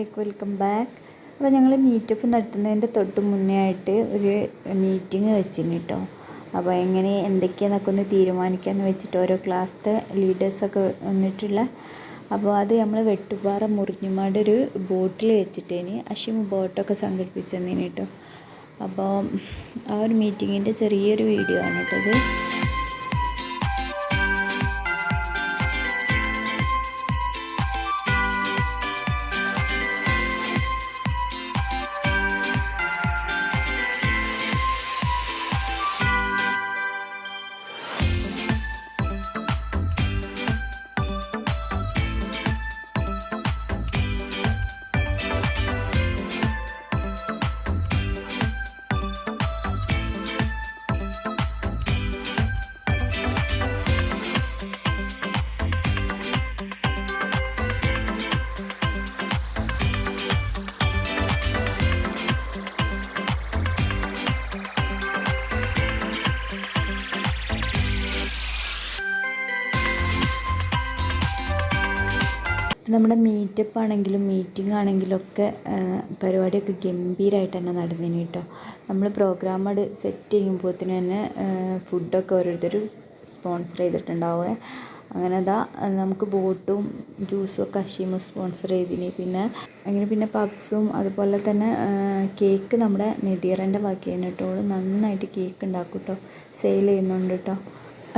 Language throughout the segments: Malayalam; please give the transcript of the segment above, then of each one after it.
അലൈക്കും, വെൽക്കം ബാക്ക്. അപ്പോൾ ഞങ്ങൾ മീറ്റപ്പ് നടത്തുന്നതിൻ്റെ തൊട്ട് മുന്നേ ആയിട്ട് ഒരു മീറ്റിംഗ് വെച്ചിന് കേട്ടോ. അപ്പോൾ എങ്ങനെ എന്തൊക്കെയാണെന്നൊക്കെ ഒന്ന് തീരുമാനിക്കാമെന്ന് വെച്ചിട്ട് ഓരോ ക്ലാസ്സിലെ ലീഡേഴ്സൊക്കെ വന്നിട്ടുള്ള. അപ്പോൾ അത് നമ്മൾ വെട്ടുപാറ മുറിഞ്ഞുമാട് ഒരു ബോട്ടിൽ വെച്ചിട്ടേന് അഷിം ബോട്ടൊക്കെ സംഘടിപ്പിച്ചു തന്നേന് കേട്ടോ. അപ്പോൾ ആ ഒരു മീറ്റിങ്ങിൻ്റെ ചെറിയൊരു വീഡിയോ ആണ് കേട്ടത്. നമ്മുടെ മീറ്റപ്പ് ആണെങ്കിലും മീറ്റിംഗ് ആണെങ്കിലും ഒക്കെ പരിപാടിയൊക്കെ ഗംഭീരമായിട്ട് തന്നെ നടന്നിന് കേട്ടോ. നമ്മൾ പ്രോഗ്രാം അത് സെറ്റ് ചെയ്യുമ്പോഴത്തേന് തന്നെ ഫുഡൊക്കെ ഓരോരുത്തർ സ്പോൺസർ ചെയ്തിട്ടുണ്ടാവുക. അങ്ങനെ നമുക്ക് ബോട്ടും ജ്യൂസും ഒക്കെ അഷീമും സ്പോൺസർ ചെയ്തിന്. പിന്നെ പബ്സും അതുപോലെ തന്നെ കേക്ക് നമ്മുടെ നെതിയറൻ്റെ ബാക്കിയാണ് കേട്ടോ. നന്നായിട്ട് കേക്ക് ഉണ്ടാക്കും കേട്ടോ, സെയിൽ ചെയ്യുന്നുണ്ട് കേട്ടോ.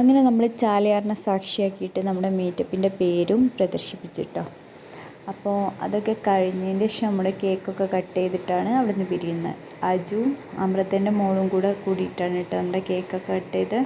അങ്ങനെ നമ്മൾ ചാലിയാറിനെ സാക്ഷിയാക്കിയിട്ട് നമ്മുടെ മീറ്റപ്പിൻ്റെ പേരും പ്രദർശിപ്പിച്ചിട്ടോ. അപ്പോൾ അതൊക്കെ കഴിഞ്ഞതിൻ്റെ ശേഷം നമ്മുടെ കേക്കൊക്കെ കട്ട് ചെയ്തിട്ടാണ് അവിടെ നിന്ന് പിരിയുന്നത്. അജുവും അമൃതൻ്റെ മോളും കൂടെ കൂടിയിട്ടാണ് കേട്ടോ നമ്മുടെ കേക്കൊക്കെ കട്ട് ചെയ്ത്